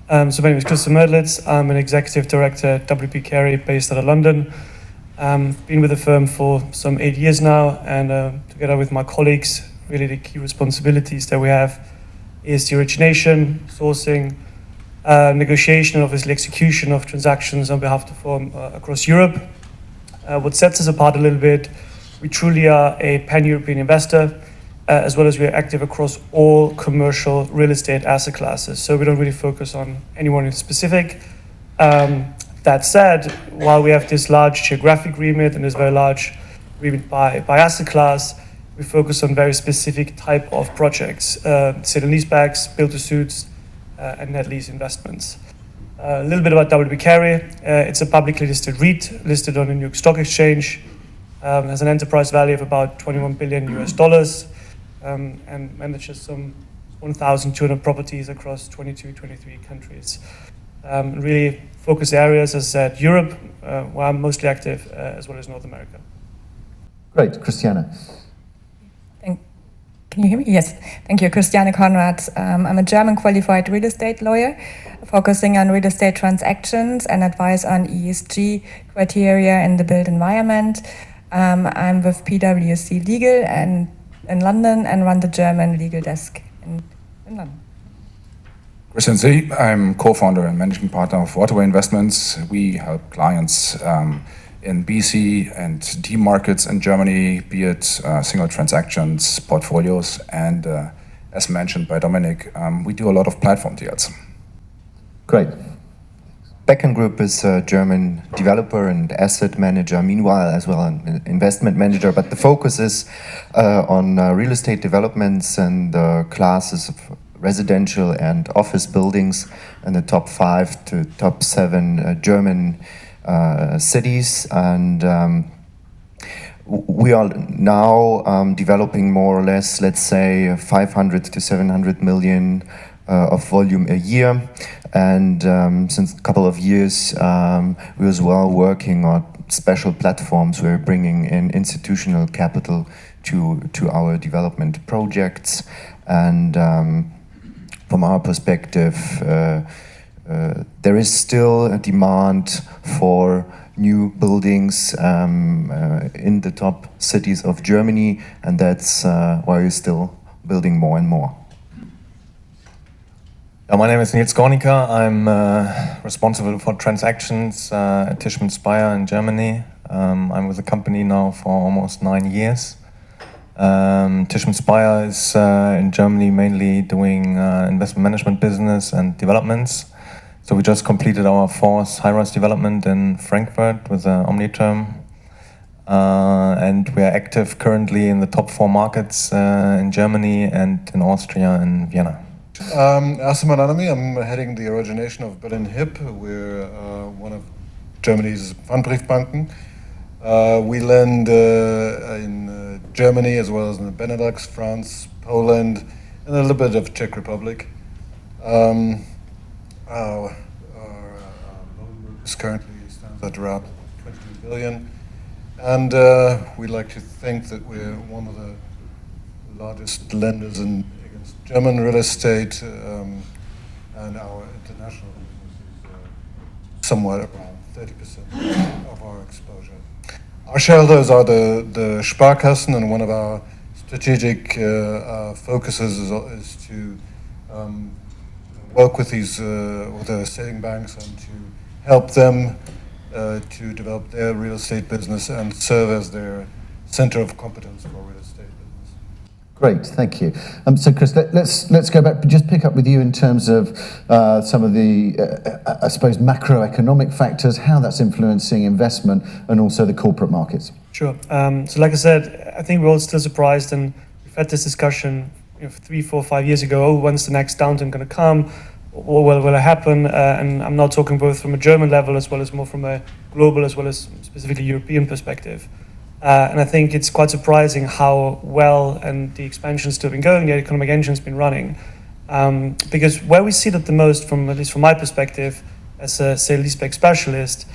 So my name is Christiane Mertlitz. I'm an executive director at WP Carey based out of London. Been with the firm for some 8 years now, and together with my colleagues, really the key responsibilities that we have is the origination, sourcing, negotiation, and obviously execution of transactions on behalf of the firm across Europe. What sets us apart a little bit, we truly are a pan-European investor, as well as we are active across all commercial real estate asset classes. So we don't really focus on anyone in specific. That said, while we have this large geographic remit and this very large remit by asset class, we focus on very specific type of projects, sale and leasebacks, build-to-suits, and net lease investments. A little bit about WP Carey. It's a publicly listed REIT, listed on the New York Stock Exchange, has an enterprise value of about $21 billion US, and manages some 1,200 properties across 23 countries. Really focus areas, as I said, Europe, where I'm mostly active, as well as North America. Great, Christiane. Can you hear me? Yes. Thank you. Christiane Conrads. I'm a German qualified real estate lawyer, focusing on real estate transactions and advice on ESG criteria in the built environment. I'm with PwC Legal and in London and run the German legal desk in London. Christian Zilly. I'm co-founder and managing partner of Waterway Investments. We help clients in BC and D markets in Germany, be it single transactions, portfolios, and as mentioned by Dominic, we do a lot of platform deals. Great. Becken Group is a German developer and asset manager, meanwhile as well an investment manager, but the focus is on real estate developments and classes of residential and office buildings in the top 5 to top 7 German cities, and we are now developing more or less, let's say, 500 to 700 million of volume a year. And since a couple of years, we're as well working on special platforms. We're bringing in institutional capital to our development projects. And from our perspective, there is still a demand for new buildings in the top cities of Germany, and that's why we're still building more and more. My name is Nils Skornicka. I'm responsible for transactions at Tishman Speyer in Germany. I'm with the company now for almost 9 years. Tishman Speyer is in Germany mainly doing investment management business and developments. So we just completed our 4th high-rise development in Frankfurt with Omniterm. And we are active currently in the top 4 markets in Germany and in Austria and Vienna. Assem and Alami. I'm heading the origination of Berlin HIP. We're one of Germany's Pfandbriefbanken. We lend in Germany as well as in the Benelux, France, Poland, and a little bit of Czech Republic. Our loan book currently stands at around 22 billion. And we like to think that we're one of the largest lenders against German real estate, and our international business is somewhat around 30% of our exposure. Our shareholders are the Sparkassen, and one of our strategic focuses is to work with with the saving banks and to help them to develop their real estate business and serve as their center of competence for real estate business. Great, thank you. So Chris, let's go back, just pick up with you in terms of some of the, I suppose, macroeconomic factors, how that's influencing investment and also the corporate markets. Sure. So like I said, I think we're all still surprised, and we've had this discussion 3, 4, 5 years ago. Oh, when's the next downturn going to come? What will it happen? And I'm now talking both from a German level as well as more from a global as well as specifically European perspective. And I think it's quite surprising how well and the expansion's still been going, the economic engine's been running. Because where we see that the most, at least from my perspective, as a sale leaseback specialist,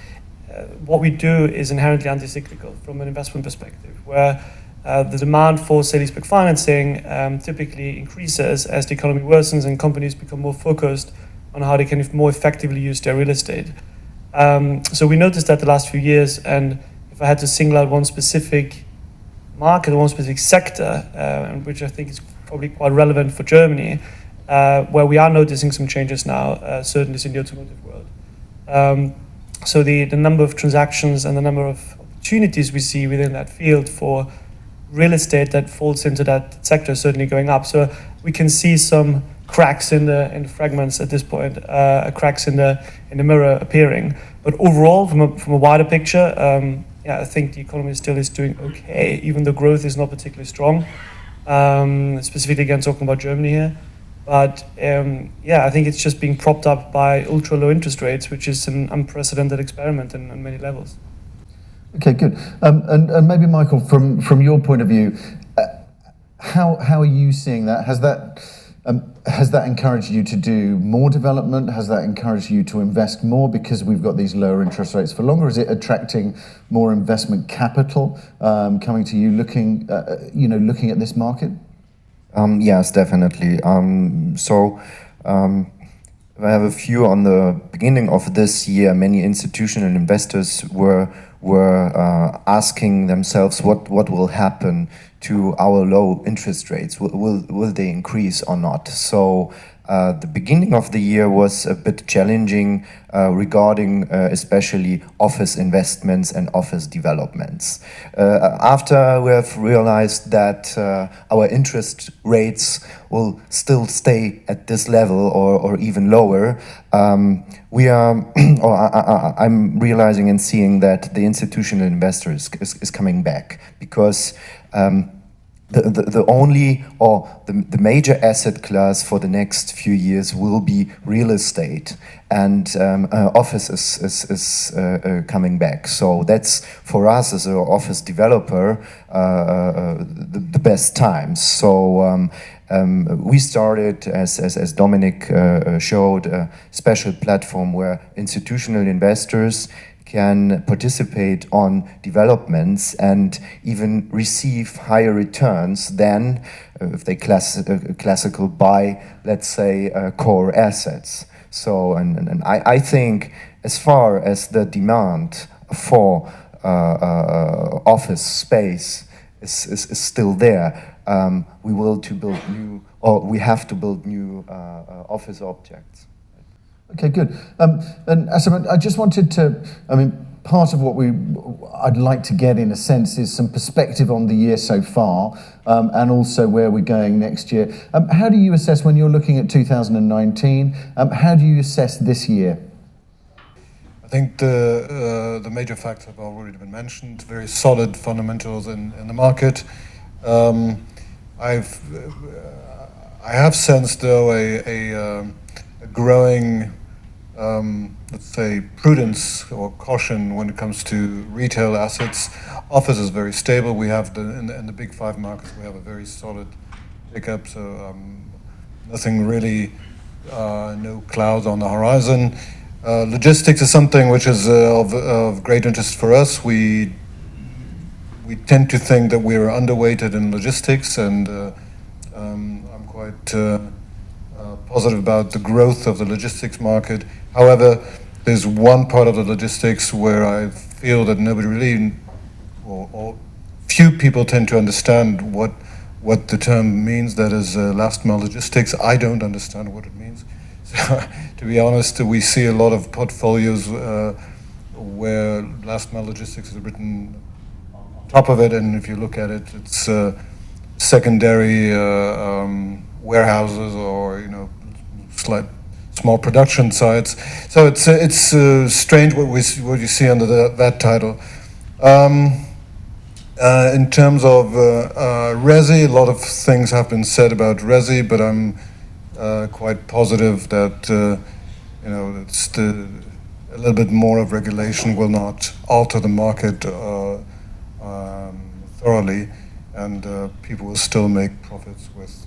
what we do is inherently anti-cyclical from an investment perspective, where the demand for sale leaseback financing typically increases as the economy worsens and companies become more focused on how they can more effectively use their real estate. So we noticed that the last few years, and if I had to single out one specific market, one specific sector, which I think is probably quite relevant for Germany, where we are noticing some changes now, certainly in the automotive world. So the number of transactions and the number of opportunities we see within that field for real estate that falls into that sector is certainly going up. So we can see some cracks in the fragments at this point, cracks in the mirror appearing. But overall, from a wider picture, I think the economy still is doing okay, even though growth is not particularly strong. Specifically, again, talking about Germany here. But I think it's just being propped up by ultra low interest rates, which is an unprecedented experiment on many levels. Okay, good. And maybe Michael, from your point of view, how are you seeing that? Has that encouraged you to do more development? Has that encouraged you to invest more because we've got these lower interest rates for longer? Is it attracting more investment capital coming to you, looking at this market? Yes, definitely. I have a view on the beginning of this year. Many institutional investors were asking themselves what will happen to our low interest rates. Will they increase or not? So the beginning of the year was a bit challenging regarding especially office investments and office developments. After we have realized that our interest rates will still stay at this level or even lower, we are, I'm realizing and seeing that the institutional investor is coming back, because the only or the major asset class for the next few years will be real estate, and office is coming back. So that's, for us as an office developer, the best times. So we started, as Dominic showed, a special platform where institutional investors can participate on developments and even receive higher returns than if they classical buy, let's say, core assets. So, and I think as far as the demand for office space is still there, we have to build new office objects. Okay, good. And Assem, I just wanted to, part of what I'd like to get in a sense is some perspective on the year so far, and also where we're going next year. How do you assess, when you're looking at 2019, how do you assess this year? I think the major factors have already been mentioned. Very solid fundamentals in the market. I have sensed, though, a growing let's say prudence or caution when it comes to retail assets. Office is very stable. We have in the big five markets, we have a very solid pickup. So nothing really, no clouds on the horizon. Logistics is something which is of great interest for us. We tend to think that we are underweighted in logistics, and I'm quite positive about the growth of the logistics market. However, there's one part of the logistics where I feel that nobody really, or few people tend to understand what the term means. That is last mile logistics. I don't understand what it means. So, to be honest, we see a lot of portfolios where last mile logistics is written on top of it, and if you look at it, it's secondary warehouses or small production sites. So it's strange what you see under that title. In terms of resi, a lot of things have been said about resi, but I'm quite positive that it's a little bit more of regulation will not alter the market thoroughly, and people will still make profits with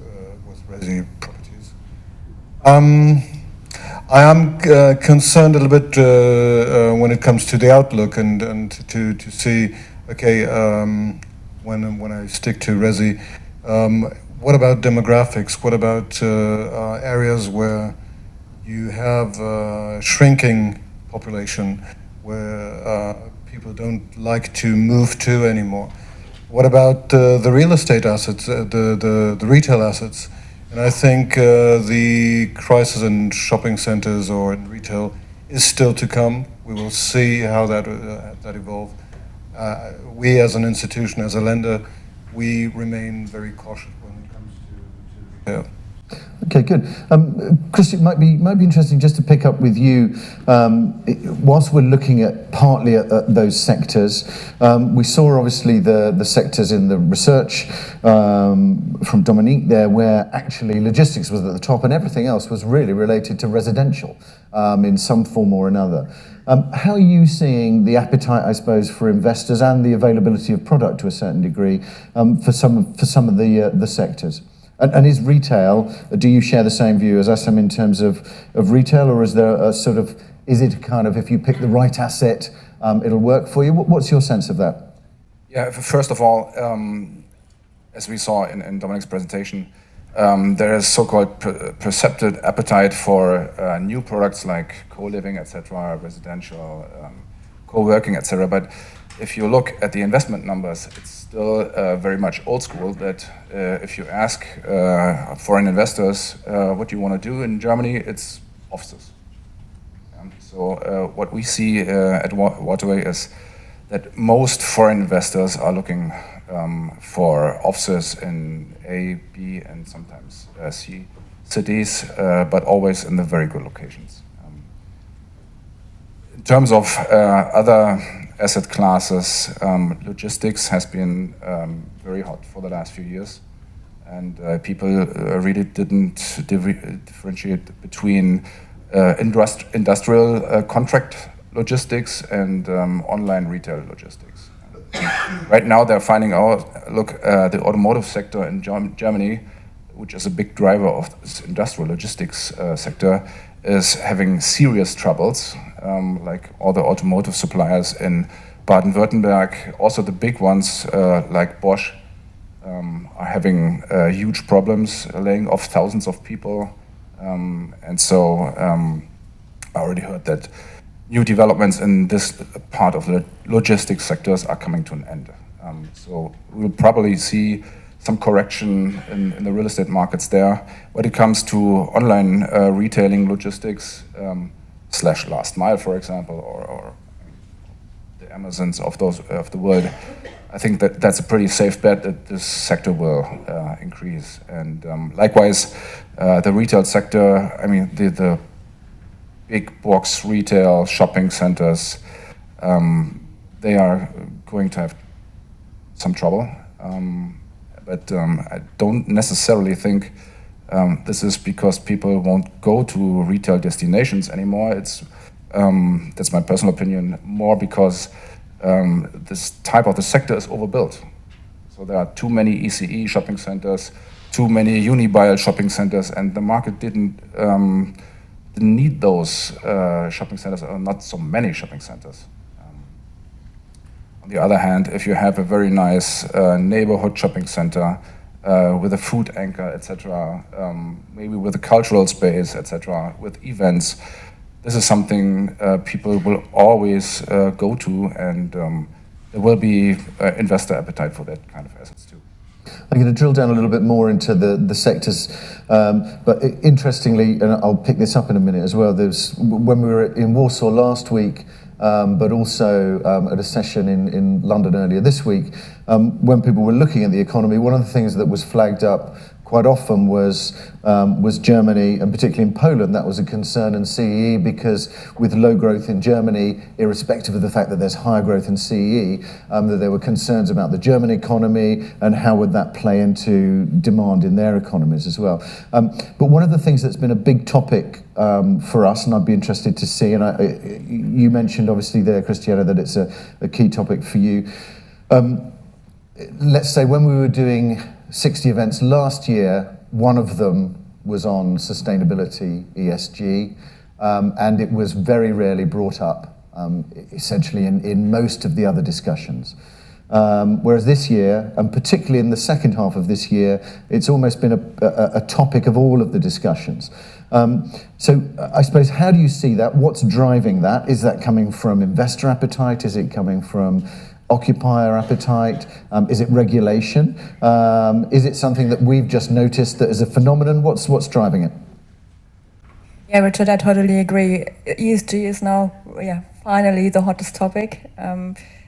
resi properties. I am concerned a little bit when it comes to the outlook and to see, okay, when I stick to resi, what about demographics? What about areas where You have a shrinking population where people don't like to move to anymore. What about the real estate assets, the retail assets? And I think the crisis in shopping centers or in retail is still to come. We will see how that evolves. We as an institution, as a lender, we remain very cautious when it comes to retail. Okay, good. Chris, it might be interesting just to pick up with you. Whilst we're looking at partly at those sectors, we saw obviously the sectors in the research from Dominique there, where actually logistics was at the top and everything else was really related to residential in some form or another. How are you seeing the appetite, I suppose, for investors and the availability of product to a certain degree for some of the sectors? And is retail, do you share the same view as Assem in terms of retail, or is there a sort of, is it kind of if you pick the right asset, it'll work for you? What's your sense of that? Yeah, first of all, as we saw in Dominic's presentation, there is so-called percepted appetite for new products like co-living, etc., residential, co-working, etc. But if you look at the investment numbers, it's still very much old school that if you ask foreign investors what you want to do in Germany, it's offices. So what we see at Waterway is that most foreign investors are looking for offices in A, B, and sometimes C cities, but always in the very good locations. In terms of other asset classes, logistics has been very hot for the last few years, and people really didn't differentiate between industrial contract logistics and online retail logistics. Right now they're finding out, look, the automotive sector in Germany, which is a big driver of this industrial logistics sector, is having serious troubles, like all the automotive suppliers in Baden-Württemberg. Also the big ones like Bosch are having huge problems, laying off thousands of people. And so I already heard that new developments in this part of the logistics sectors are coming to an end. So we'll probably see some correction in the real estate markets there. When it comes to online retailing logistics, slash last mile, for example, or the Amazons of the world, I think that's a pretty safe bet that this sector will increase. And likewise, the retail sector, I mean, the big box retail shopping centers, they are going to have some trouble. But I don't necessarily think this is because people won't go to retail destinations anymore. It's that's my personal opinion, more because this type of the sector is overbuilt. So there are too many ECE shopping centers, too many Unibail shopping centers, and the market didn't need those shopping centers, or not so many shopping centers. On the other hand, if you have a very nice neighborhood shopping center with a food anchor, etc., maybe with a cultural space, etc., with events, this is something people will always go to, and there will be investor appetite for that kind of assets too. I'm going to drill down a little bit more into the sectors, but interestingly, and I'll pick this up in a minute as well, when we were in Warsaw last week, but also at a session in London earlier this week, when people were looking at the economy, one of the things that was flagged up quite often was Germany, and particularly in Poland. That was a concern in CEE, because with low growth in Germany, irrespective of the fact that there's higher growth in CEE, that there were concerns about the German economy and how would that play into demand in their economies as well. But one of the things that's been a big topic for us, and I'd be interested to see, and you mentioned obviously there, Christiane, that it's a key topic for you. Let's say when we were doing 60 events last year, one of them was on sustainability, ESG, and it was very rarely brought up, essentially in most of the other discussions. Whereas this year, and particularly in the second half of this year, it's almost been a topic of all of the discussions. So I suppose, how do you see that? What's driving that? Is that coming from investor appetite? Is it coming from occupier appetite? Is it regulation? Is it something that we've just noticed that is a phenomenon? What's driving it? Yeah, Richard, I totally agree. ESG is now, finally the hottest topic.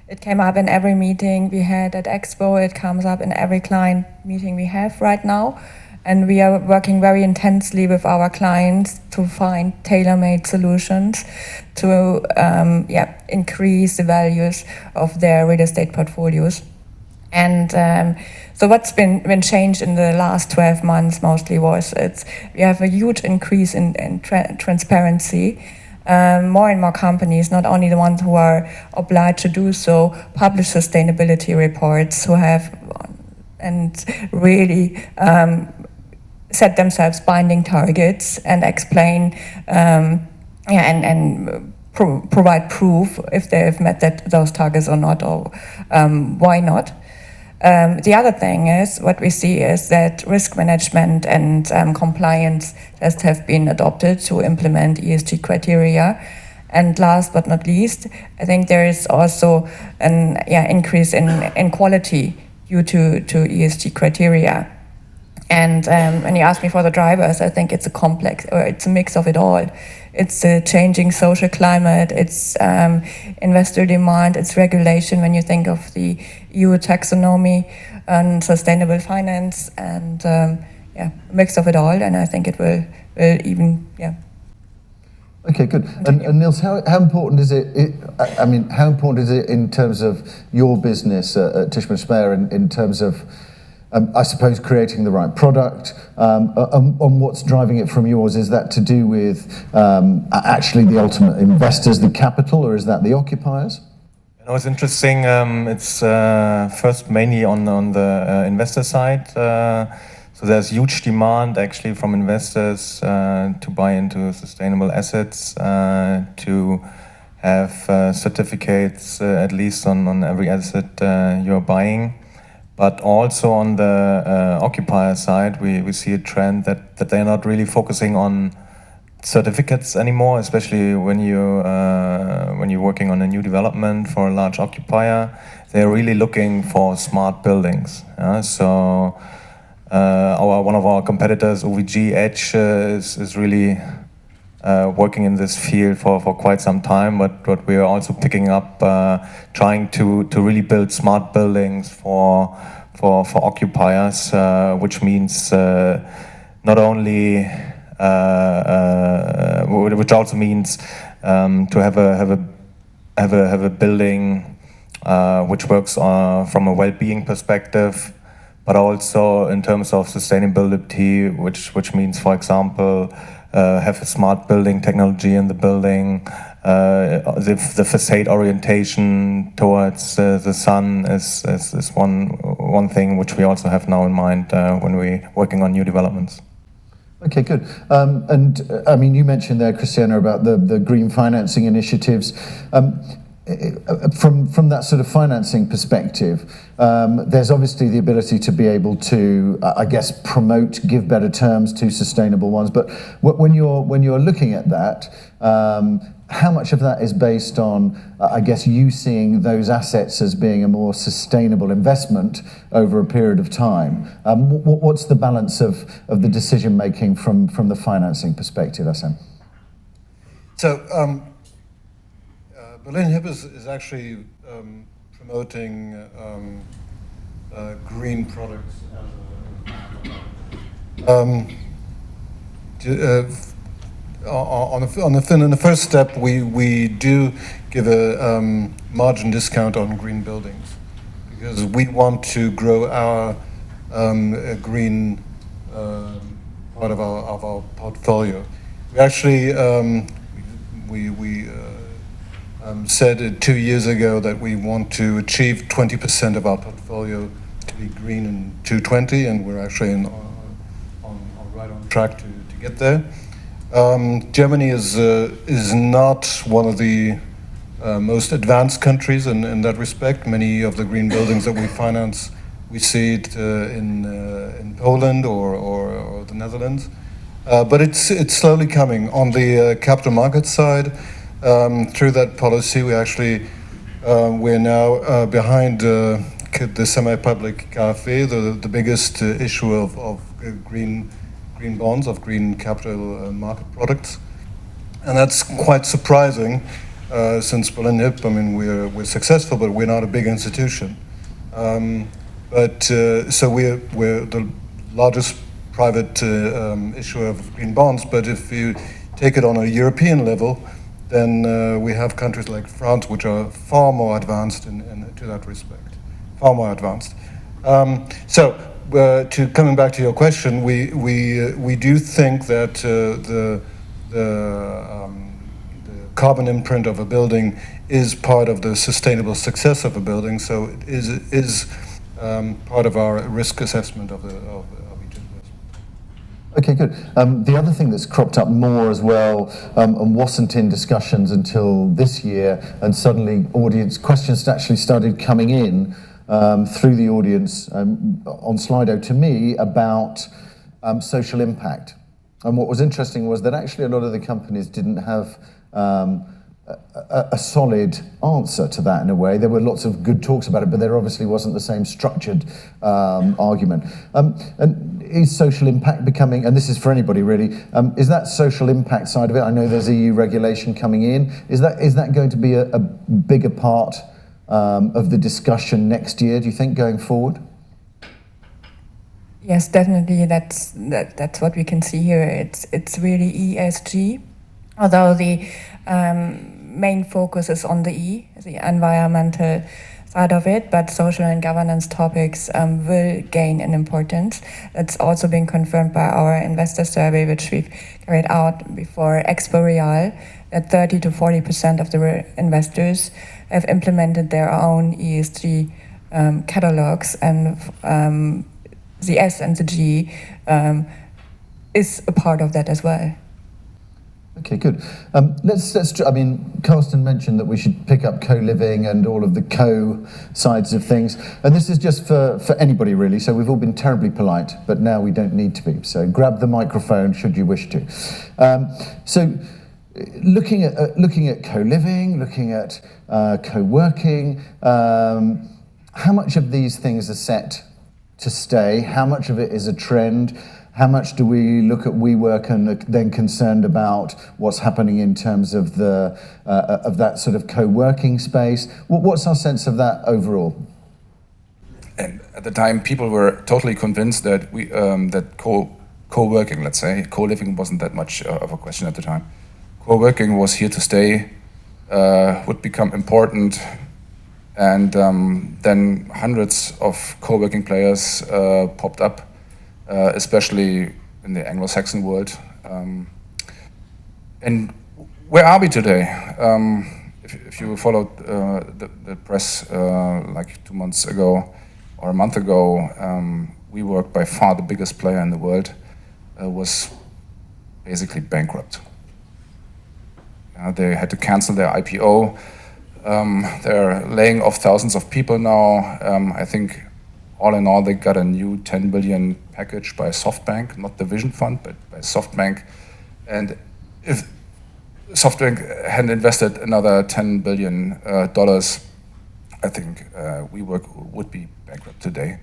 It came up in every meeting we had at Expo. It comes up in every client meeting we have right now. And we are working very intensely with our clients to find tailor-made solutions to increase the values of their real estate portfolios. And so what's been changed in the last 12 months mostly was we have a huge increase in transparency. More and more companies, not only the ones who are obliged to do so, publish sustainability reports who have and really set themselves binding targets and explain provide proof if they have met those targets or not, or why not. The other thing is, what we see is that risk management and compliance tests have been adopted to implement ESG criteria. And last but not least, I think there is also an increase in quality due to ESG criteria. And when you ask me for the drivers, I think it's a mix of it all. It's a changing social climate, it's investor demand, it's regulation when you think of the EU taxonomy and sustainable finance, and a mix of it all. And I think it will even. Okay, good. And Nils, how important is it? How important is it in terms of your business at Tishman Speyer, in terms of, I suppose, creating the right product, and what's driving it from yours? Is that to do with actually the ultimate investors, the capital, or is that the occupiers? It's interesting. It's first mainly on the investor side. So there's huge demand actually from investors to buy into sustainable assets, to have certificates at least on every asset you're buying. But also on the occupier side, we see a trend that they're not really focusing on certificates anymore, especially when you're working on a new development for a large occupier. They're really looking for smart buildings. So one of our competitors, OVG Edge, is really working in this field for quite some time, but we are also picking up, trying to really build smart buildings for occupiers, which means not only, which also means to have a building which works from a well-being perspective, but also in terms of sustainability, which means, for example, have a smart building technology in the building. The facade orientation towards the sun is one thing which we also have now in mind when we're working on new developments. Okay, good. And you mentioned there, Christiane, about the green financing initiatives. From that sort of financing perspective, there's obviously the ability to be able to, promote, give better terms to sustainable ones. But when you're looking at that, how much of that is based on, you seeing those assets as being a more sustainable investment over a period of time? What's the balance of the decision making from the financing perspective, Assem? So. Berlin Hip is actually promoting green products. In the first step, we do give a margin discount on green buildings because we want to grow our green part of our portfolio. We actually said 2 years ago that we want to achieve 20% of our portfolio to be green in 2020, and we're actually right on track to get there. Germany is not one of the most advanced countries in that respect. Many of the green buildings that we finance, we see it in Poland or the Netherlands. But it's slowly coming. On the capital market side, through that policy, we're now behind the semi-public KfW, the biggest issuer of green bonds, of green capital market products. And that's quite surprising, since Berlin HIP, I mean, we're successful, but we're not a big institution. So we're the largest private issuer of green bonds, but if you take it on a European level, then we have countries like France, which are far more advanced to that respect, far more advanced. To coming back to your question, we do think that the carbon imprint of a building is part of the sustainable success of a building. So it is part of our risk assessment of each investment. Okay, good. The other thing that's cropped up more as well, and wasn't in discussions until this year, and suddenly audience questions actually started coming in through the audience on Slido to me about social impact. And what was interesting was that actually a lot of the companies didn't have a solid answer to that in a way. There were lots of good talks about it, but there obviously wasn't the same structured argument. And is social impact becoming, and this is for anybody really, is that social impact side of it? I know there's EU regulation coming in. Is that going to be a bigger part of the discussion next year, do you think, going forward? Yes, definitely. That's what we can see here. It's really ESG, although the main focus is on the environmental side of it, but social and governance topics will gain in importance. That's also been confirmed by our investor survey, which we've carried out before Expo Real, that 30 to 40% of the investors have implemented their own ESG catalogs, and the S and the G is a part of that as well. Okay, good. I mean, Carsten mentioned that we should pick up co-living and all of the co-sides of things. And this is just for anybody, really. So we've all been terribly polite, but now we don't need to be. So grab the microphone should you wish to. So looking at co-living, looking at co-working, how much of these things are set to stay? How much of it is a trend? How much do we look at WeWork and are then concerned about what's happening in terms of that sort of co-working space? What's our sense of that overall? And at the time, people were totally convinced that co-working, let's say, co-living wasn't that much of a question at the time. Co-working was here to stay, would become important, and then hundreds of co-working players popped up. Especially in the Anglo-Saxon world. And where are we today? If you followed the press like 2 months ago or a month ago, WeWork, by far the biggest player in the world, was basically bankrupt. They had to cancel their IPO. They're laying off thousands of people now. I think all in all, they got a new 10 billion package by SoftBank, not the Vision Fund, but by SoftBank. And if SoftBank hadn't invested another $10 billion, I think WeWork would be bankrupt today.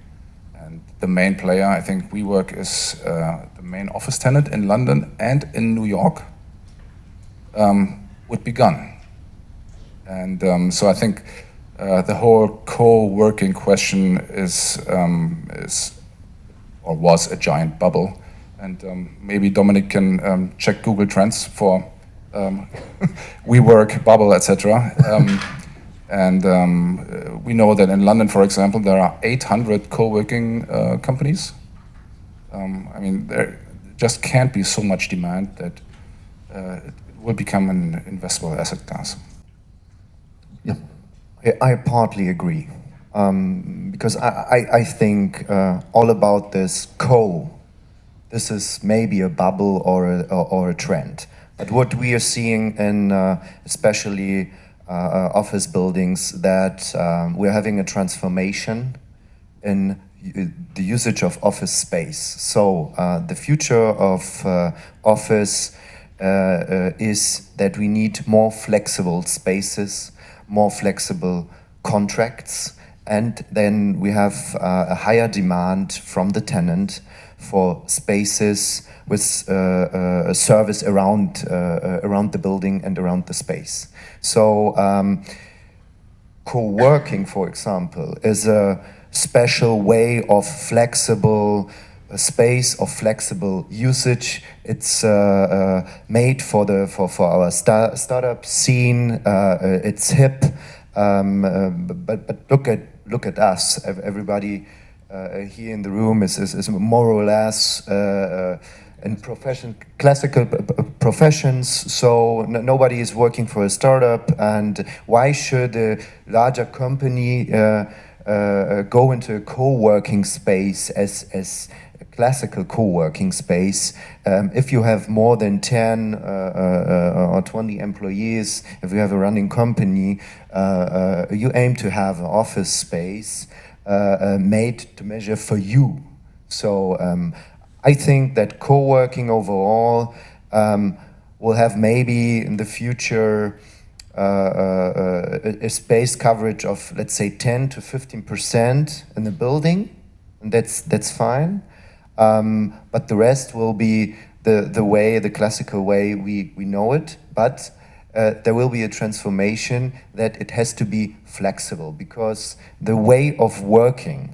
And the main player, I think WeWork is the main office tenant in London and in New York, would be gone. And so I think the whole co-working question is or was a giant bubble, and maybe Dominic can check Google Trends for WeWork bubble, etc. We know that in London, for example, there are 800 co-working companies. I mean, there just can't be so much demand that it will become an investable asset class. Yeah. I partly agree, because I think all about this this is maybe a bubble or a trend. But what we are seeing in especially office buildings that we're having a transformation in the usage of office space. So the future of office is that we need more flexible spaces, more flexible contracts, and then we have a higher demand from the tenant for spaces with a service around the building and around the space. So co-working, for example, is a special way of flexible space, of flexible usage. It's made for our startup scene. It's hip, but look at us. Everybody here in the room is more or less in classical professions, so nobody is working for a startup. And why should a larger company go into a co-working space as a classical co-working space? If you have more than 10 or 20 employees, if you have a running company, you aim to have an office space made to measure for you. So I think that co-working overall will have maybe in the future a space coverage of, let's say, 10 to 15% in the building, and that's fine. But the rest will be the classical way we know it. But there will be a transformation that it has to be flexible, because the way of working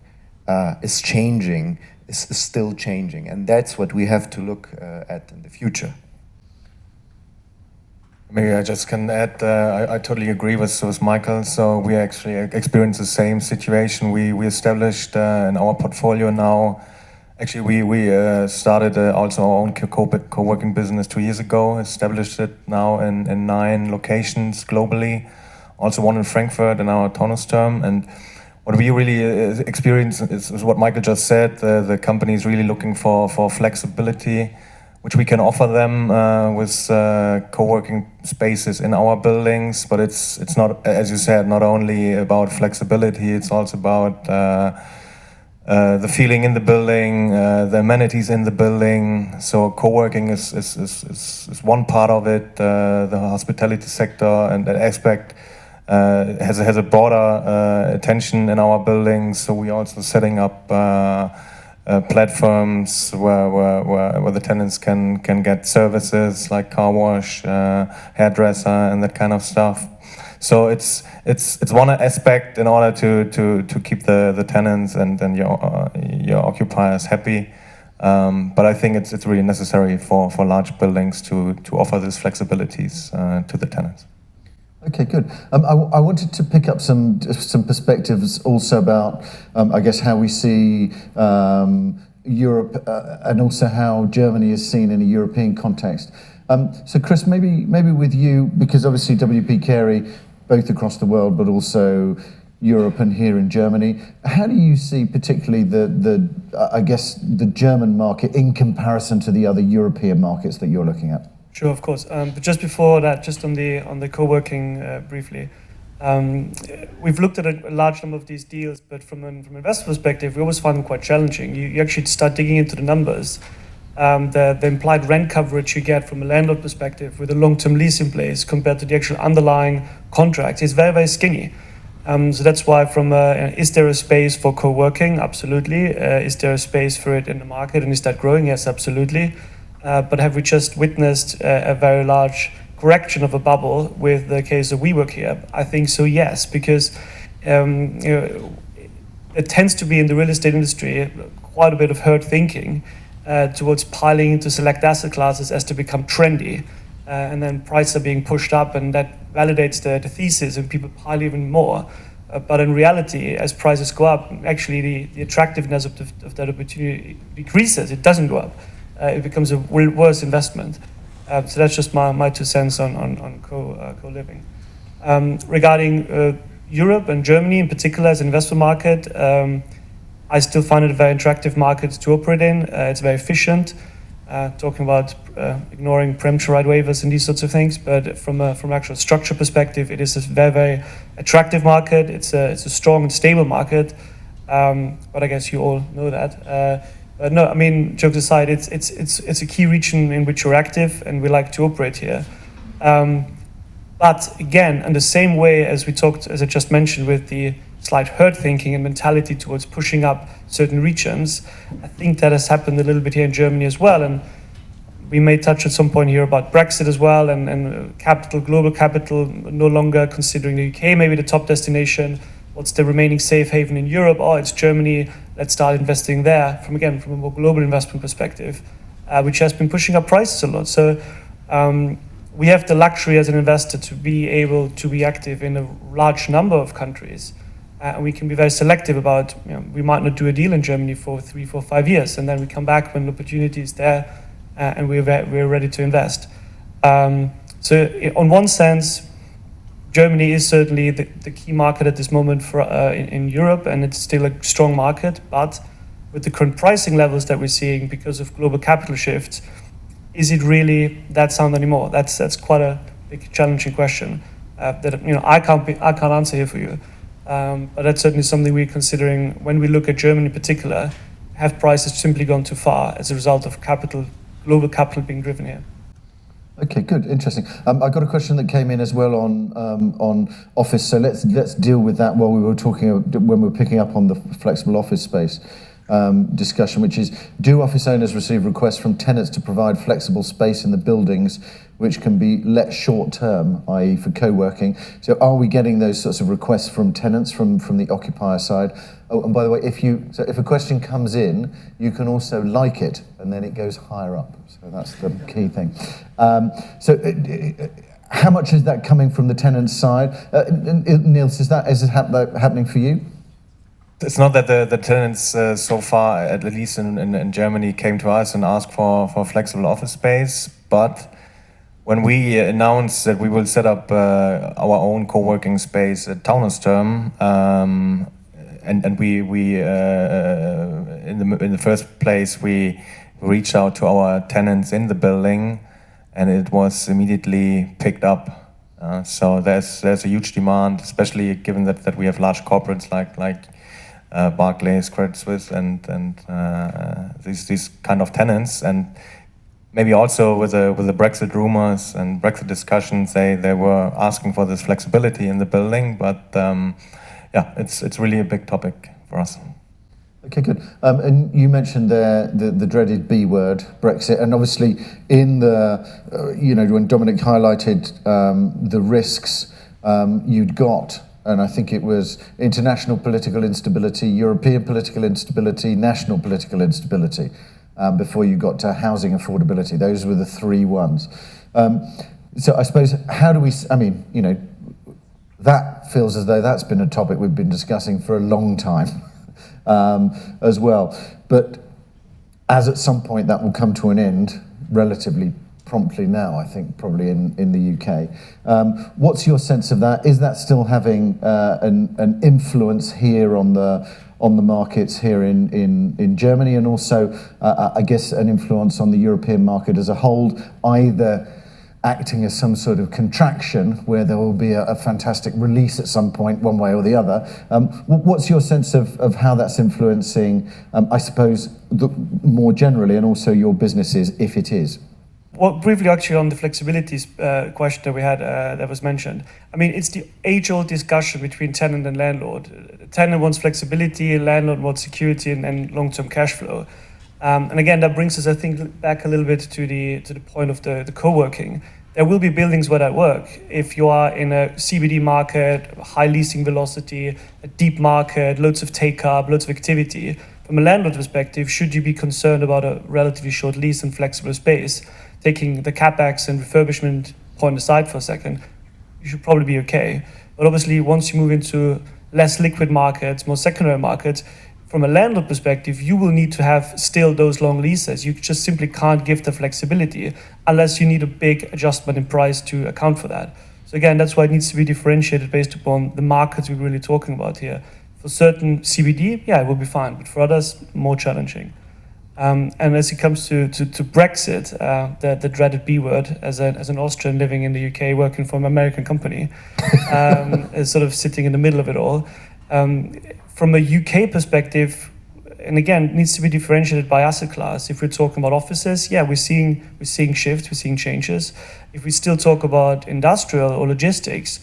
is changing, is still changing, and that's what we have to look at in the future. Maybe I just can add, I totally agree with Michael. So we actually experience the same situation. We established in our portfolio now, actually we started also our own co-working business 2 years ago, established it now in 9 locations globally, also one in Frankfurt in our Taunusturm. And what we really experience is what Michael just said. The company is really looking for flexibility, which we can offer them with co-working spaces in our buildings. But it's not, as you said, not only about flexibility, it's also about the feeling in the building, the amenities in the building. So co-working is one part of it. The hospitality sector and that aspect has a broader attention in our buildings. So we also setting up platforms where the tenants can get services like car wash, hairdresser, and that kind of stuff. So it's one aspect in order to keep the tenants and your occupiers happy. But I think it's really necessary for large buildings to offer these flexibilities to the tenants. Okay, good. I wanted to pick up some perspectives also about, I guess, how we see Europe and also how Germany is seen in a European context. So, Chris, maybe with you, because obviously WP Carey, both across the world, but also Europe and here in Germany. How do you see particularly the German market in comparison to the other European markets that you're looking at? Sure, of course. But just before that, just on the co-working briefly, we've looked at a large number of these deals, but from an investor perspective, we always find them quite challenging. You actually start digging into the numbers. The implied rent coverage you get from a landlord perspective with a long-term lease in place compared to the actual underlying contract is very, very skinny. So that's why is there a space for co-working? Absolutely. Is there a space for it in the market, and is that growing? Yes, absolutely. But have we just witnessed a very large correction of a bubble with the case of WeWork here? I think so, yes, because it tends to be in the real estate industry quite a bit of herd thinking towards piling into select asset classes as to become trendy, and then prices are being pushed up, and that validates the thesis, and people pile even more. But in reality, as prices go up, actually the attractiveness of that opportunity decreases. It doesn't go up. It becomes a worse investment. So that's just my 2 cents on co-living. Regarding Europe and Germany in particular as an investment market, I still find it a very attractive market to operate in. It's very efficient. talking about ignoring preemptive right waivers and these sorts of things. But from actual structure perspective, it is a very, very attractive market. It's a strong and stable market. But I guess you all know that. But no, I mean, jokes aside, it's a key region in which you're active, and we like to operate here. But again, in the same way as we talked, as I just mentioned, with the slight herd thinking and mentality towards pushing up certain regions, I think that has happened a little bit here in Germany as well. And we may touch at some point here about Brexit as well, and capital, global capital, no longer considering the UK maybe the top destination. What's the remaining safe haven in Europe? Oh, it's Germany. Let's start investing there from a more global investment perspective, which has been pushing up prices a lot. So we have the luxury as an investor to be able to be active in a large number of countries. And we can be very selective about, we might not do a deal in Germany for 3, 4, 5 years, and then we come back when the opportunity is there, and we're ready to invest. So on one sense, Germany is certainly the key market at this moment for in Europe, and it's still a strong market. But with the current pricing levels that we're seeing because of global capital shifts, is it really that sound anymore? That's quite a big challenging question that I can't answer here for you. But that's certainly something we're considering when we look at Germany in particular. Have prices simply gone too far as a result of global capital being driven here? Okay, good, interesting. I got a question that came in as well on office. So let's deal with that while we were when we were picking up on the flexible office space discussion, which is: do office owners receive requests from tenants to provide flexible space in the buildings, which can be let short term, i.e. for co-working? So are we getting those sorts of requests from tenants from the occupier side? Oh, and by the way, if a question comes in, you can also like it, and then it goes higher up. So that's the key thing. How much is that coming from the tenant's side? Nils, is it happening for you? It's not that the tenants so far, at least in Germany, came to us and asked for flexible office space, but when we announced that we will set up our own co-working space at Taunusterm, and we in the first place we reached out to our tenants in the building, and it was immediately picked up. So there's a huge demand, especially given that we have large corporates like Barclays, Credit Suisse, and these kind of tenants, and maybe also with the Brexit rumors and Brexit discussions, they were asking for this flexibility in the building. But yeah, it's really a big topic for us. Okay, good. And you mentioned the dreaded B word, Brexit, and obviously in the when Dominic highlighted the risks you'd got. And I think it was international political instability, European political instability, national political instability, before you got to housing affordability. Those were the three ones. So I suppose, how do we, that feels as though that's been a topic we've been discussing for a long time as well. But as at some point that will come to an end relatively promptly now, I think, probably in the UK. What's your sense of that? Is that still having an influence here on the markets here in Germany, and also, I guess, an influence on the European market as a whole, either acting as some sort of contraction where there will be a fantastic release at some point, one way or the other? What's your sense of how that's influencing, I suppose, more generally, and also your businesses, if it is? Well, briefly, actually, on the flexibility question that we had that was mentioned. I mean, it's the age-old discussion between tenant and landlord. The tenant wants flexibility, landlord wants security and long-term cash flow. And again, that brings us, I think, back a little bit to the point of the co-working. There will be buildings where that work. If you are in a CBD market, high leasing velocity, a deep market, loads of take-up, loads of activity, from a landlord perspective, should you be concerned about a relatively short lease and flexible space, taking the capex and refurbishment point aside for a second, you should probably be okay. But obviously, once you move into less liquid markets, more secondary markets, from a landlord perspective, you will need to have still those long leases. You just simply can't give the flexibility unless you need a big adjustment in price to account for that. So again, that's why it needs to be differentiated based upon the markets we're really talking about here. For certain CBD, yeah, it will be fine, but for others, more challenging. And as it comes to Brexit, the dreaded B word, as an Austrian living in the UK, working for an American company, is sort of sitting in the middle of it all. From a UK perspective, and again, it needs to be differentiated by asset class. If we're talking about offices, yeah, we're seeing shifts, we're seeing changes. If we still talk about industrial or logistics,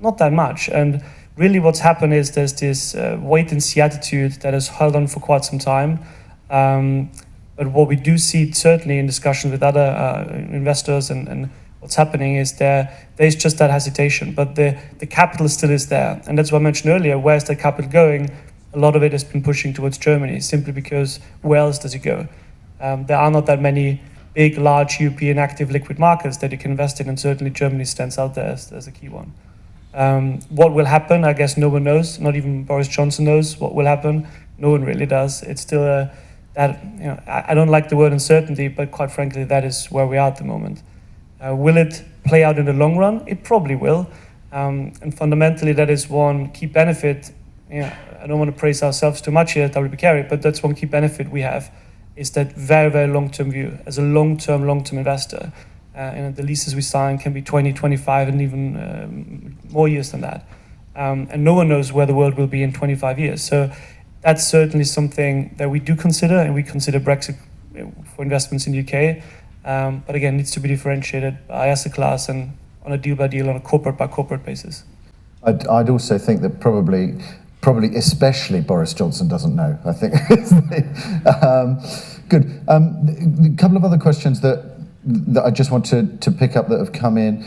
not that much. And really what's happened is there's this wait-and-see attitude that has held on for quite some time. But what we do see, certainly in discussions with other investors and what's happening is there's just that hesitation. But the capital still is there. And that's what I mentioned earlier. Where's the capital going? A lot of it has been pushing towards Germany, simply because where else does it go? There are not that many big, large European active liquid markets that you can invest in, and certainly Germany stands out there as a key one. What will happen? I guess no one knows. Not even Boris Johnson knows what will happen. No one really does. It's still I don't like the word uncertainty, but quite frankly, that is where we are at the moment. Will it play out in the long run? It probably will. And fundamentally, that is one key benefit. I don't want to praise ourselves too much here at WP Carey, but that's one key benefit we have, is that very, very long-term view. As a long-term investor, the leases we sign can be 20, 25, and even more years than that. And no one knows where the world will be in 25 years. So that's certainly something that we do consider, and we consider Brexit for investments in the UK. But again, it needs to be differentiated by asset class and on a deal-by-deal, on a corporate-by-corporate basis. I'd also think that probably especially Boris Johnson doesn't know, I think. Good. A couple of other questions that I just want to pick up that have come in.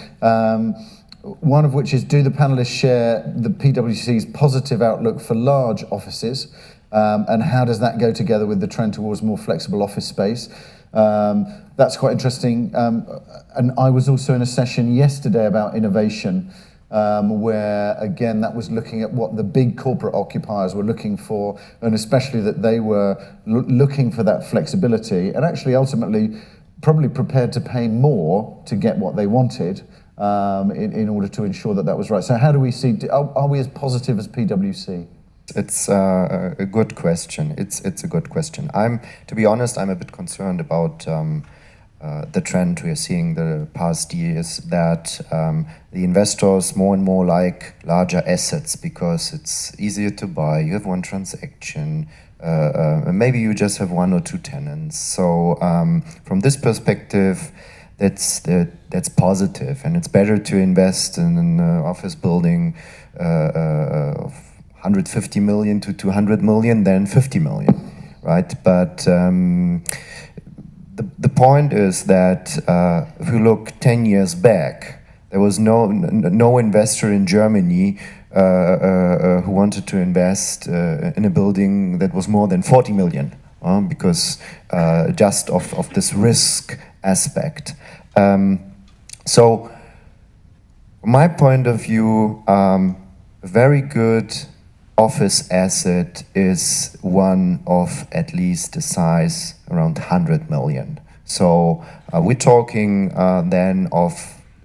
One of which is, do the panelists share the PwC's positive outlook for large offices? And how does that go together with the trend towards more flexible office space? That's quite interesting. And I was also in a session yesterday about innovation, where, again, that was looking at what the big corporate occupiers were looking for, and especially that they were looking for that flexibility, and actually ultimately probably prepared to pay more to get what they wanted, in order to ensure that was right. So how do we see, are we as positive as PwC? It's a good question. It's a good question. To be honest, I'm a bit concerned about the trend we are seeing the past years, that the investors more and more like larger assets because it's easier to buy. You have one transaction. Maybe you just have one or two tenants. So from this perspective, that's positive, and it's better to invest in an office building of 150 million to 200 million than 50 million, right? But the point is that if you look 10 years back, there was no investor in Germany who wanted to invest in a building that was more than 40 million, because just of this risk aspect. So, from my point of view, a very good office asset is one of at least the size around 100 million. So we're talking then of,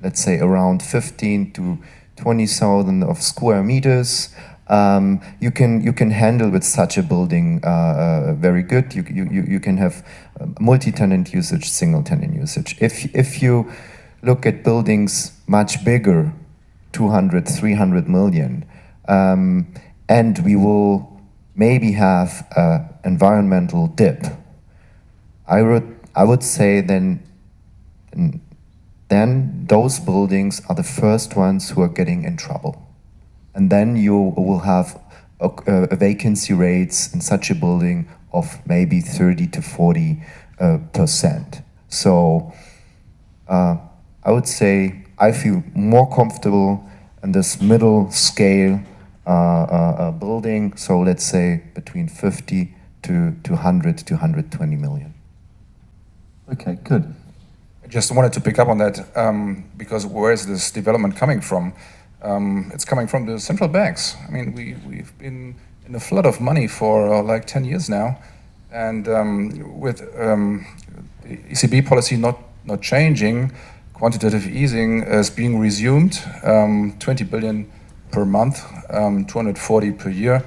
let's say, around 15 to 20,000 of square meters. You can handle with such a building very good. You can have multi-tenant usage, single-tenant usage. If you look at buildings much bigger, 200, 300 million, and we will maybe have an environmental dip, I would say then those buildings are the first ones who are getting in trouble. And then you will have a vacancy rates in such a building of maybe 30 to 40%. So I would say I feel more comfortable in this middle scale building. So let's say between 50 to 100 to 120 million. Okay, good. I just wanted to pick up on that because where is this development coming from? It's coming from the central banks. I mean, we've been in a flood of money for like 10 years now, and with the ECB policy not changing, quantitative easing is being resumed, 20 billion per month, 240 per year,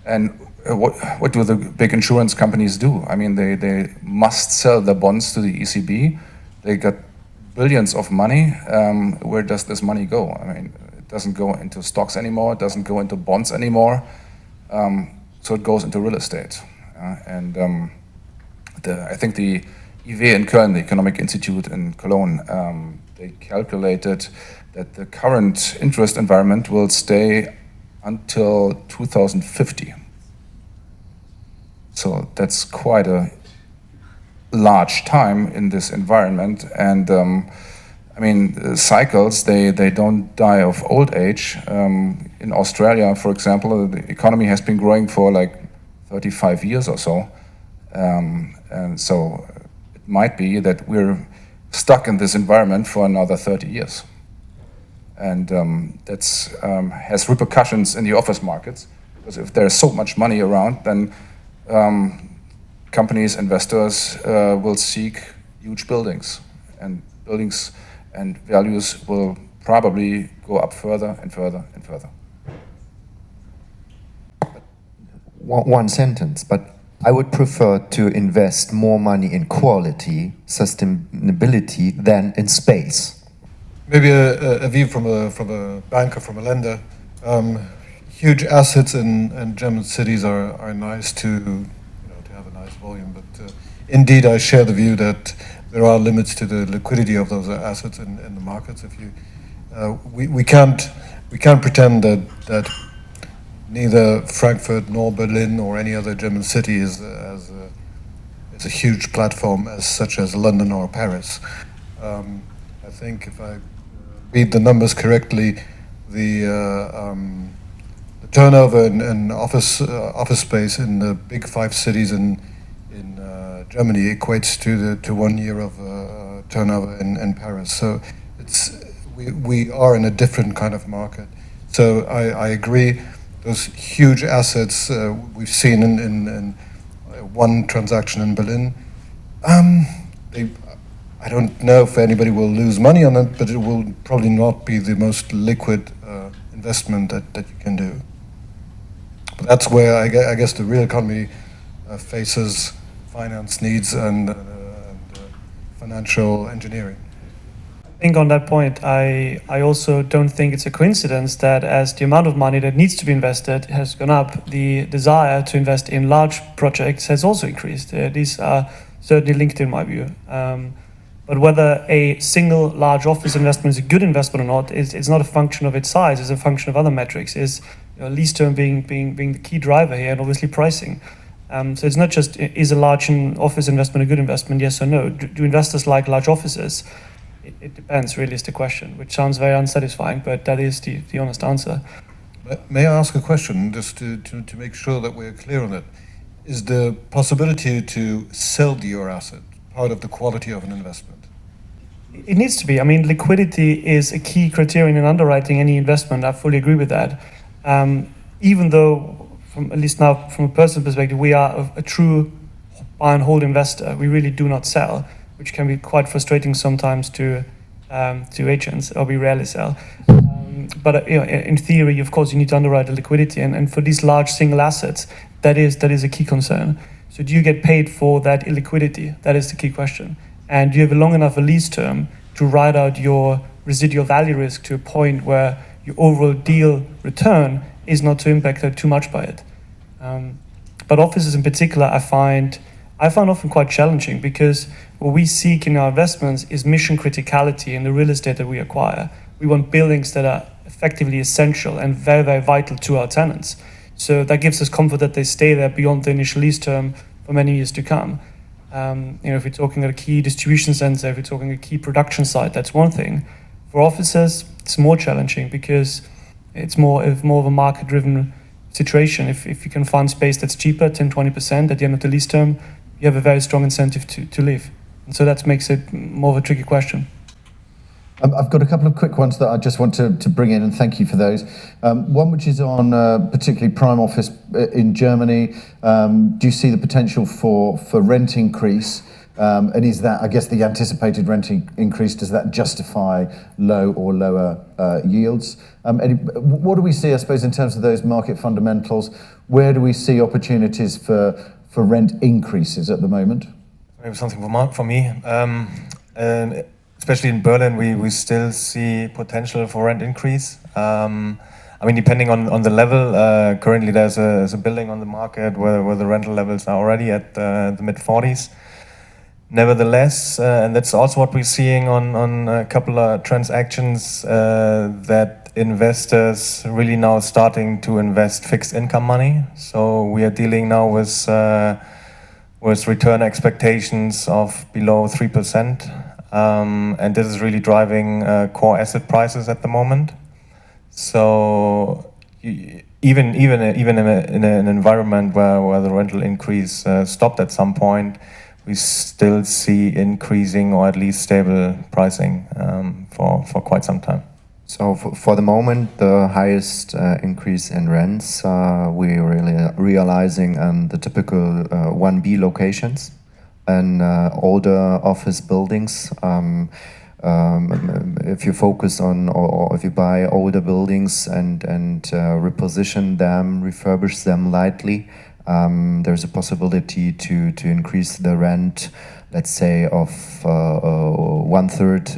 and what do the big insurance companies do? I mean, they must sell their bonds to the ECB. They got billions of money. Where does this money go? I mean, it doesn't go into stocks anymore. It doesn't go into bonds anymore. So it goes into real estate. I think the IW in Köln, the Economic Institute in Cologne, they calculated that the current interest environment will stay until 2050. So that's quite a large time in this environment. And I mean, cycles, they don't die of old age. In Australia, for example, the economy has been growing for like 35 years or so. And so it might be that we're stuck in this environment for another 30 years. And that has repercussions in the office markets, because if there's so much money around, then companies, investors will seek huge buildings, and values will probably go up further and further and further. One sentence, but I would prefer to invest more money in quality, sustainability than in space. Maybe a view from a banker, from a lender. Huge assets in German cities are nice to have a nice volume, but indeed I share the view that there are limits to the liquidity of those assets in the markets. If you, we can't pretend that neither Frankfurt nor Berlin or any other German city is a huge platform such as London or Paris. I think if I read the numbers correctly, the turnover in office space in the big 5 cities in Germany equates to 1 year of turnover in Paris. So we are in a different kind of market. So I agree. Those huge assets we've seen in one transaction in Berlin. I don't know if anybody will lose money on it, but it will probably not be the most liquid investment that you can do. But that's where I guess the real economy faces finance needs and financial engineering. I think on that point, I also don't think it's a coincidence that as the amount of money that needs to be invested has gone up, the desire to invest in large projects has also increased. These are certainly linked in my view. But whether a single large office investment is a good investment or not, it's not a function of its size, it's a function of other metrics. Lease term being the key driver here, and obviously pricing. So it's not just, is a large office investment a good investment, yes or no? Do investors like large offices? It depends, really, is the question, which sounds very unsatisfying, but that is the honest answer. May I ask a question, just to make sure that we're clear on it? Is the possibility to sell your asset part of the quality of an investment? It needs to be. I mean, liquidity is a key criterion in underwriting any investment. I fully agree with that. Even though, at least now from a personal perspective, we are a true buy and hold investor. We really do not sell, which can be quite frustrating sometimes to agents, or we rarely sell. But in theory, of course, you need to underwrite the liquidity, and for these large single assets, that is a key concern. So do you get paid for that illiquidity? That is the key question. And do you have a long enough lease term to ride out your residual value risk to a point where your overall deal return is not too impacted too much by it? But offices in particular, I find often quite challenging, because what we seek in our investments is mission criticality in the real estate that we acquire. We want buildings that are effectively essential and very, very vital to our tenants. So that gives us comfort that they stay there beyond the initial lease term for many years to come. If we're talking at a key distribution center, if we're talking a key production site, that's one thing. For offices, it's more challenging because it's more of a market-driven situation. If you can find space that's cheaper, 10-20% at the end of the lease term, you have a very strong incentive to leave. And so that makes it more of a tricky question. I've got a couple of quick ones that I just want to bring in, and thank you for those. One which is on particularly prime office in Germany. Do you see the potential for rent increase And is that, I guess, the anticipated rent increase, does that justify low or lower yields? What do we see, I suppose, in terms of those market fundamentals? Where do we see opportunities for rent increases at the moment? Maybe something for me. Especially in Berlin, we still see potential for rent increase. I mean, depending on the level, currently there's a building on the market where the rental levels are already at the mid-40s. Nevertheless, and that's also what we're seeing on a couple of transactions, that investors really now starting to invest fixed income money. So we are dealing now with return expectations of below 3%. And this is really driving core asset prices at the moment. So even in an environment where the rental increase stopped at some point, we still see increasing or at least stable pricing for quite some time. So for the moment, the highest increase in rents we're really realizing the typical 1B locations and older office buildings. If you focus on, or if you buy older buildings and reposition them, refurbish them lightly, there's a possibility to increase the rent, let's say, of 1/3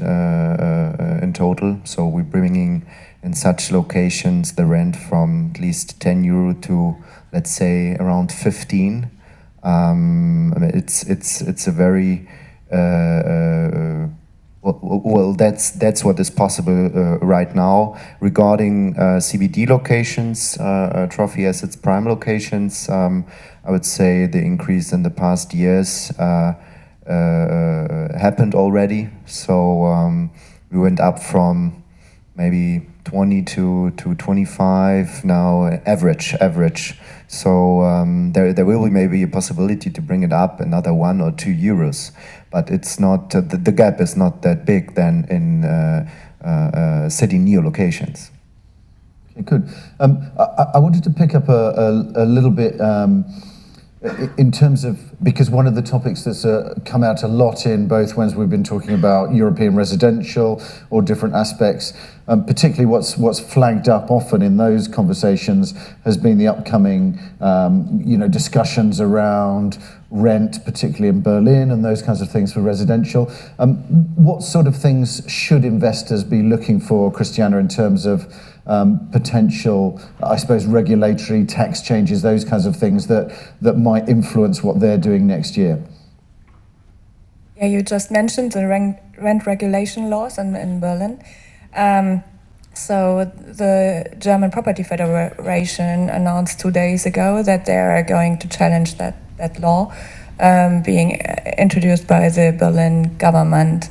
in total. So we're bringing in such locations the rent from at least 10 euro to, let's say, around 15. I mean, it's a very well, that's what is possible right now. Regarding CBD locations, trophy assets, prime locations, I would say the increase in the past years happened already. So we went up from maybe 20 to 25 now, average. So there will be maybe a possibility to bring it up another 1 or 2 euros, but it's not the gap is not that big than in city neo locations. Okay, good. I wanted to pick up a little bit in terms of, because one of the topics that's come out a lot in both when we've been talking about European residential or different aspects, particularly what's flagged up often in those conversations has been the upcoming discussions around rent, particularly in Berlin, and those kinds of things for residential. What sort of things should investors be looking for, Christiane, in terms of potential, I suppose, regulatory tax changes, those kinds of things that might influence what they're doing next year? Yeah, you just mentioned the rent regulation laws in Berlin. So the German Property Federation announced 2 days ago that they are going to challenge that law being introduced by the Berlin government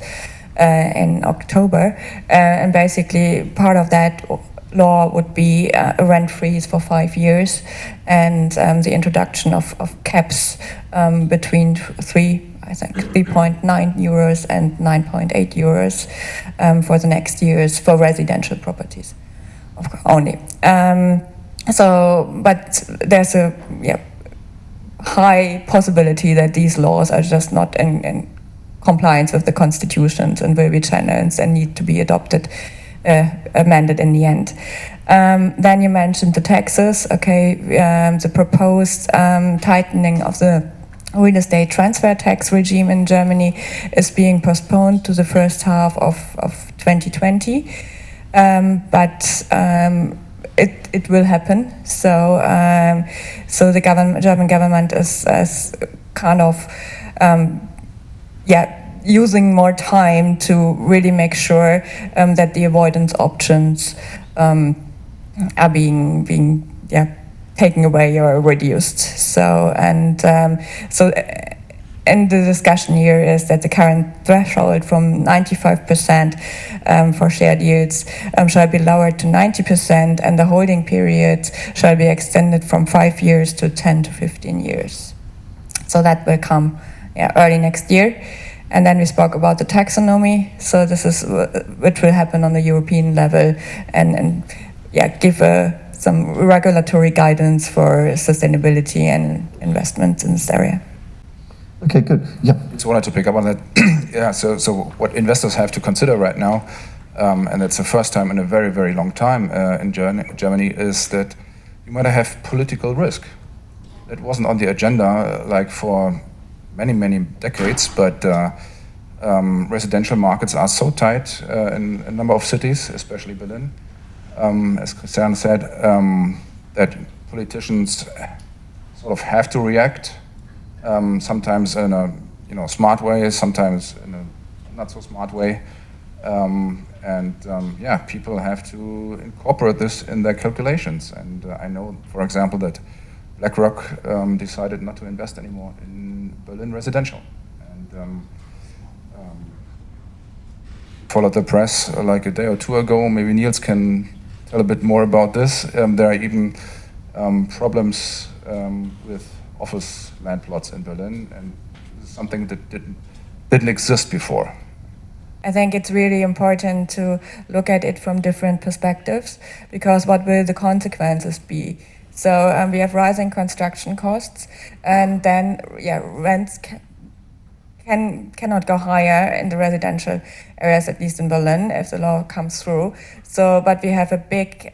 in October. And basically part of that law would be a rent freeze for 5 years and the introduction of caps between 3.9 euros and 9.8 euros for the next years for residential properties only. But there's a high possibility that these laws are just not in compliance with the constitutions and will be challenged and need to be amended in the end. Then you mentioned the taxes. Okay, the proposed tightening of the real estate transfer tax regime in Germany is being postponed to the first half of 2020. But it will happen. So the German government is kind of using more time to really make sure that the avoidance options are being taken away or reduced. So and the discussion here is that the current threshold from 95% for shared yields shall be lowered to 90%, and the holding period shall be extended from 5 years to 10 to 15 years. So that will come early next year. And then we spoke about the taxonomy. So this is which will happen on the European level and give some regulatory guidance for sustainability and investments in this area. Okay, good. Yeah. Just wanted to pick up on that. Yeah, so what investors have to consider right now, and it's the first time in a very, very long time in Germany, is that you might have political risk. It wasn't on the agenda like for many, many decades, but residential markets are so tight in a number of cities, especially Berlin, as Christiane said, that politicians sort of have to react, sometimes in a smart way, sometimes in a not so smart way, yeah, people have to incorporate this in their calculations. And I know, for example, that BlackRock decided not to invest anymore in Berlin residential. And followed the press like a day or two ago. Maybe Nils can tell a bit more about this. There are even problems with office land plots in Berlin, and this is something that didn't exist before. I think it's really important to look at it from different perspectives, because what will the consequences be? So we have rising construction costs, and then rents cannot go higher in the residential areas, at least in Berlin, if the law comes through. So, but we have a big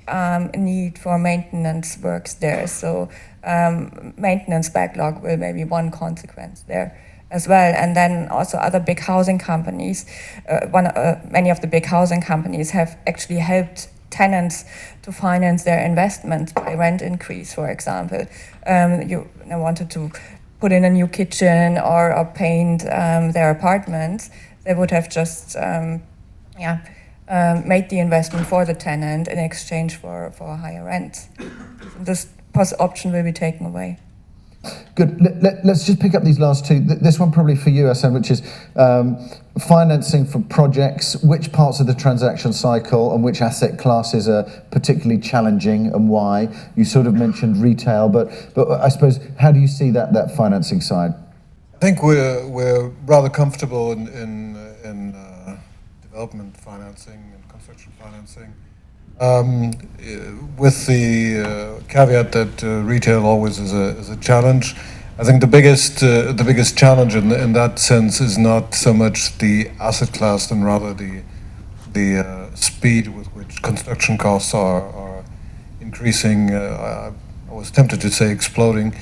need for maintenance works there. So maintenance backlog will maybe one consequence there as well. And then also other big housing companies, many of the big housing companies have actually helped tenants to finance their investments by rent increase, for example. You wanted to put in a new kitchen or paint their apartments, they would have just made the investment for the tenant in exchange for a higher rent. This option will be taken away. Good. Let's just pick up these last two. This one probably for you, Assem, which is financing for projects. Which parts of the transaction cycle and which asset classes are particularly challenging and why? You sort of mentioned retail, but I suppose, how do you see that financing side? I think we're rather comfortable in development financing and construction financing. With the caveat that retail always is a challenge. I think the biggest challenge in that sense is not so much the asset class than rather the speed with which construction costs are increasing. I was tempted to say exploding,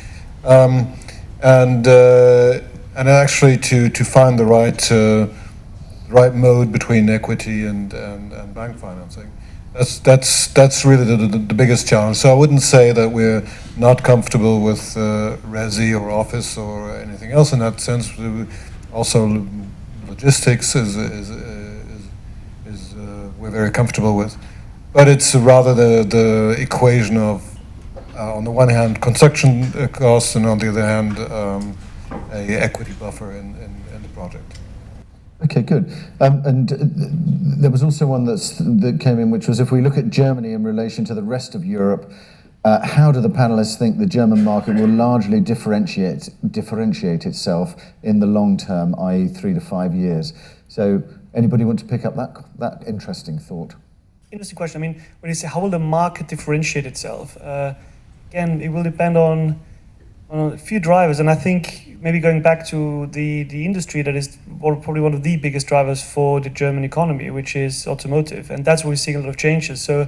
and actually to find the right mode between equity and bank financing. That's really the biggest challenge. So I wouldn't say that we're not comfortable with resi or office or anything else in that sense. Also, logistics is we're very comfortable with, but it's rather the equation of on the one hand construction costs and on the other hand a equity buffer in the project. Okay, good. And there was also one that came in, which was, if we look at Germany in relation to the rest of Europe, how do the panelists think the German market will largely differentiate itself in the long term, i.e. 3 to 5 years? So anybody want to pick up that interesting thought? Interesting question. I mean, when you say how will the market differentiate itself, again, it will depend on a few drivers, and I think maybe going back to the industry that is probably one of the biggest drivers for the German economy, which is automotive, and that's where we're seeing a lot of changes. So,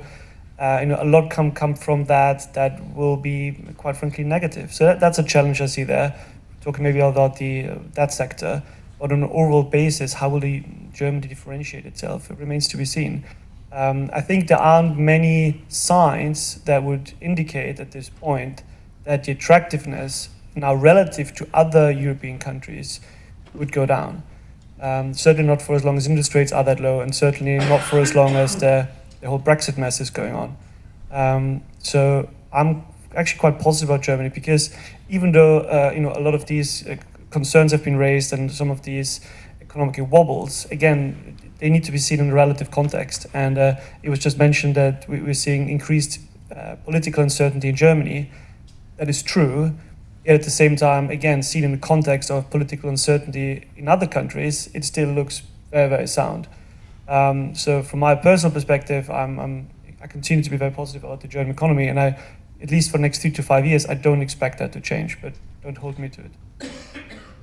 a lot come from that will be, quite frankly, negative. So that's a challenge I see there. Talking maybe about that sector, but on an overall basis, how will Germany differentiate itself? It remains to be seen. I think there aren't many signs that would indicate at this point that the attractiveness now relative to other European countries would go down. Certainly not for as long as interest rates are that low, and certainly not for as long as the whole Brexit mess is going on. So I'm actually quite positive about Germany, because even though a lot of these concerns have been raised and some of these economic wobbles, again, they need to be seen in a relative context. And it was just mentioned that we're seeing increased political uncertainty in Germany. That is true. Yet at the same time, again, seen in the context of political uncertainty in other countries, it still looks very, very sound. So from my personal perspective, I continue to be very positive about the German economy, and at least for the next 3 to 5 years, I don't expect that to change, but don't hold me to it.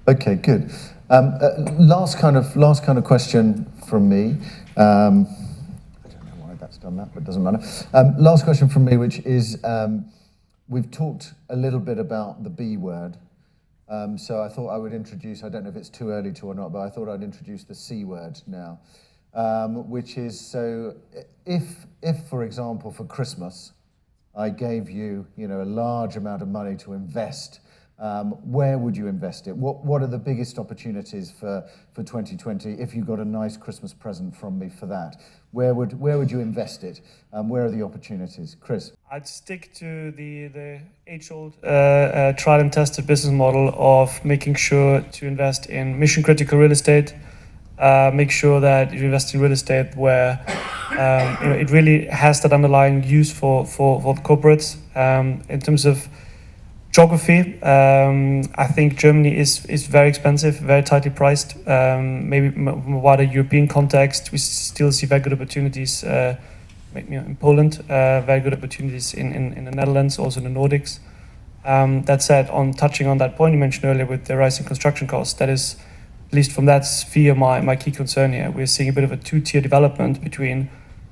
Okay, good. Last kind of question from me. I don't know why that's done that, but it doesn't matter. Last question from me, which is, we've talked a little bit about the B word. So I thought I would introduce, I don't know if it's too early to or not, but I thought I'd introduce the C word now, which is, so if for example, for Christmas, I gave you, a large amount of money to invest, where would you invest it? What are the biggest opportunities for 2020 if you got a nice Christmas present from me for that? Where would you invest it? Where are the opportunities? Chris? I'd stick to the age-old tried and tested business model of making sure to invest in mission-critical real estate. Make sure that you invest in real estate where it really has that underlying use for the corporates. In terms of geography, I think Germany is very expensive, very tightly priced. Maybe in a wider European context, we still see very good opportunities in Poland, very good opportunities in the Netherlands, also in the Nordics. That said, touching on that point you mentioned earlier with the rising construction costs, that is, at least from that sphere, my key concern here. We're seeing a bit of a two-tier development between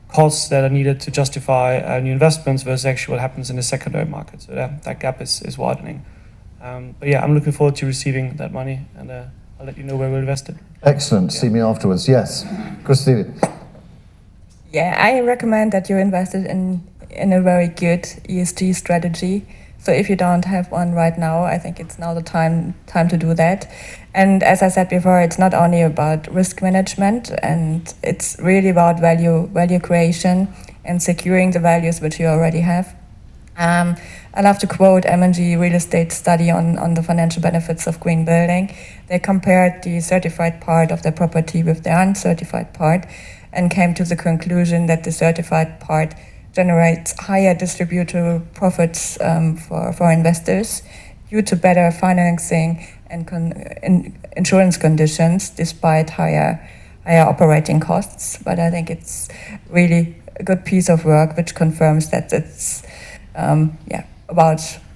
costs that are needed to justify new investments versus actually what happens in the secondary market. So that gap is widening. But yeah, I'm looking forward to receiving that money, and I'll let you know where we'll invest it. Excellent. Yeah. See me afterwards. Yes. Christiane. Yeah, I recommend that you invest it in a very good ESG strategy. So if you don't have one right now, I think it's now the time to do that. And as I said before, it's not only about risk management, and it's really about value creation and securing the values which you already have. I love to quote M&G Real Estate study on the financial benefits of green building. They compared the certified part of the property with the uncertified part and came to the conclusion that the certified part generates higher distributable profits for investors due to better financing and insurance conditions despite higher operating costs. But I think it's really a good piece of work which confirms that it's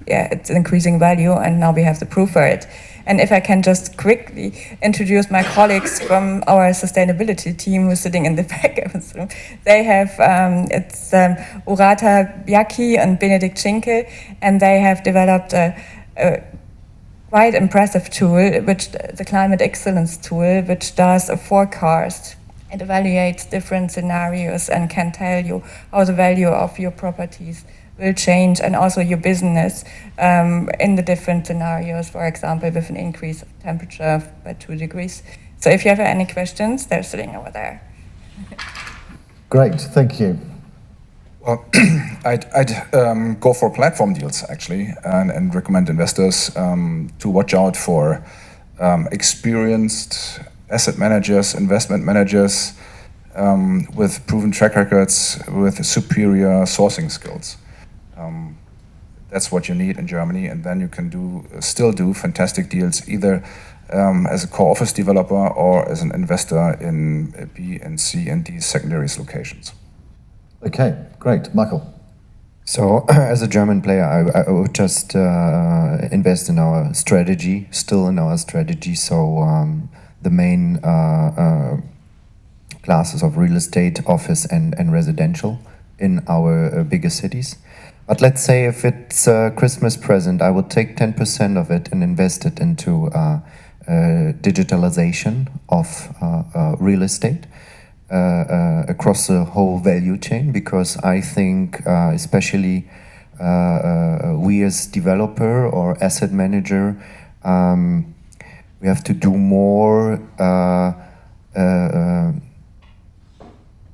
it's increasing value, and now we have the proof for it. And if I can just quickly introduce my colleagues from our sustainability team who's sitting in the back of the room. They have, Urata Biaki and Benedikt Schinkel, and they have developed a quite impressive tool, the Climate Excellence tool, which does a forecast. It evaluates different scenarios and can tell you how the value of your properties will change, and also your business in the different scenarios, for example, with an increase of temperature by 2 degrees. So if you have any questions, they're sitting over there. Great, thank you. Well, I'd go for platform deals, actually, and recommend investors to watch out for experienced asset managers, investment managers with proven track records, with superior sourcing skills. That's what you need in Germany, and then you can still do fantastic deals, either as a core office developer or as an investor in B and C and D secondaries locations. Okay, great. Michael. So as a German player, I would just invest in our strategy, still in our strategy. So the main classes of real estate, office and residential in our bigger cities. But let's say if it's a Christmas present, I would take 10% of it and invest it into digitalization of real estate across the whole value chain, because I think especially we as developer or asset manager, we have to do more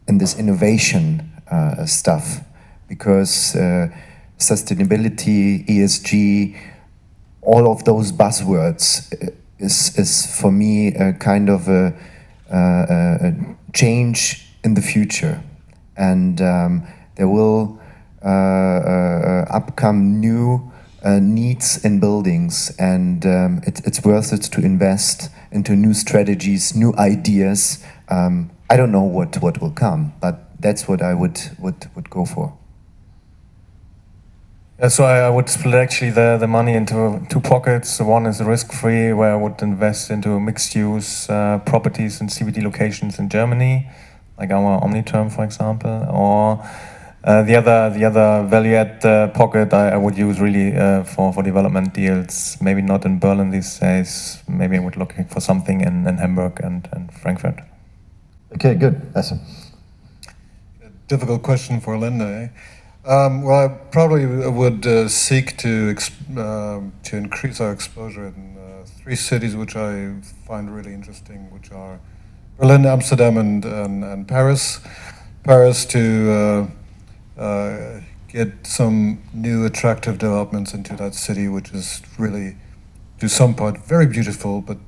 in this innovation stuff, because sustainability, ESG, all of those buzzwords is for me a kind of a change in the future, and there will upcome new needs in buildings, and it's worth it to invest into new strategies, new ideas. I don't know what will come, but that's what I would go for. So I would split actually the money into two pockets. One is risk-free, where I would invest into mixed-use properties in CBD locations in Germany, like our Omniterm, for example. Or the other value-add pocket I would use really for development deals. Maybe not in Berlin these days. Maybe I would look for something in Hamburg and Frankfurt. Okay, good. Assem. Difficult question for Linda, eh? Well, I probably would seek to increase our exposure in three cities which I find really interesting, which are Berlin, Amsterdam, and Paris. Paris to get some new attractive developments into that city, which is really, to some part, very beautiful, but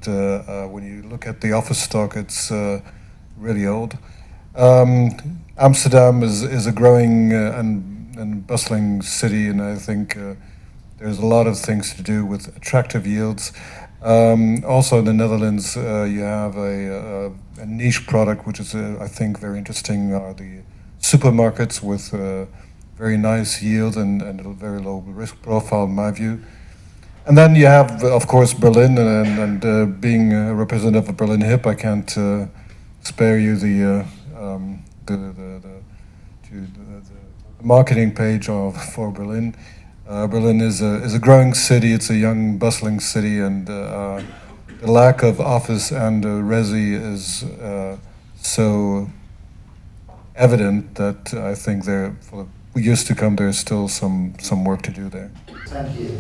when you look at the office stock, it's really old. Amsterdam is a growing and bustling city, and I think there's a lot of things to do with attractive yields. Also in the Netherlands, you have a niche product which is, I think, very interesting, are the supermarkets with very nice yield and a very low risk profile, in my view. And then you have, of course, Berlin, and being a representative of Berlin Hip, I can't spare you the marketing page for Berlin. Berlin is a growing city. It's a young, bustling city, and the lack of office and resi is so evident that I think there, for years to come, there's still some work to do there. Thank you.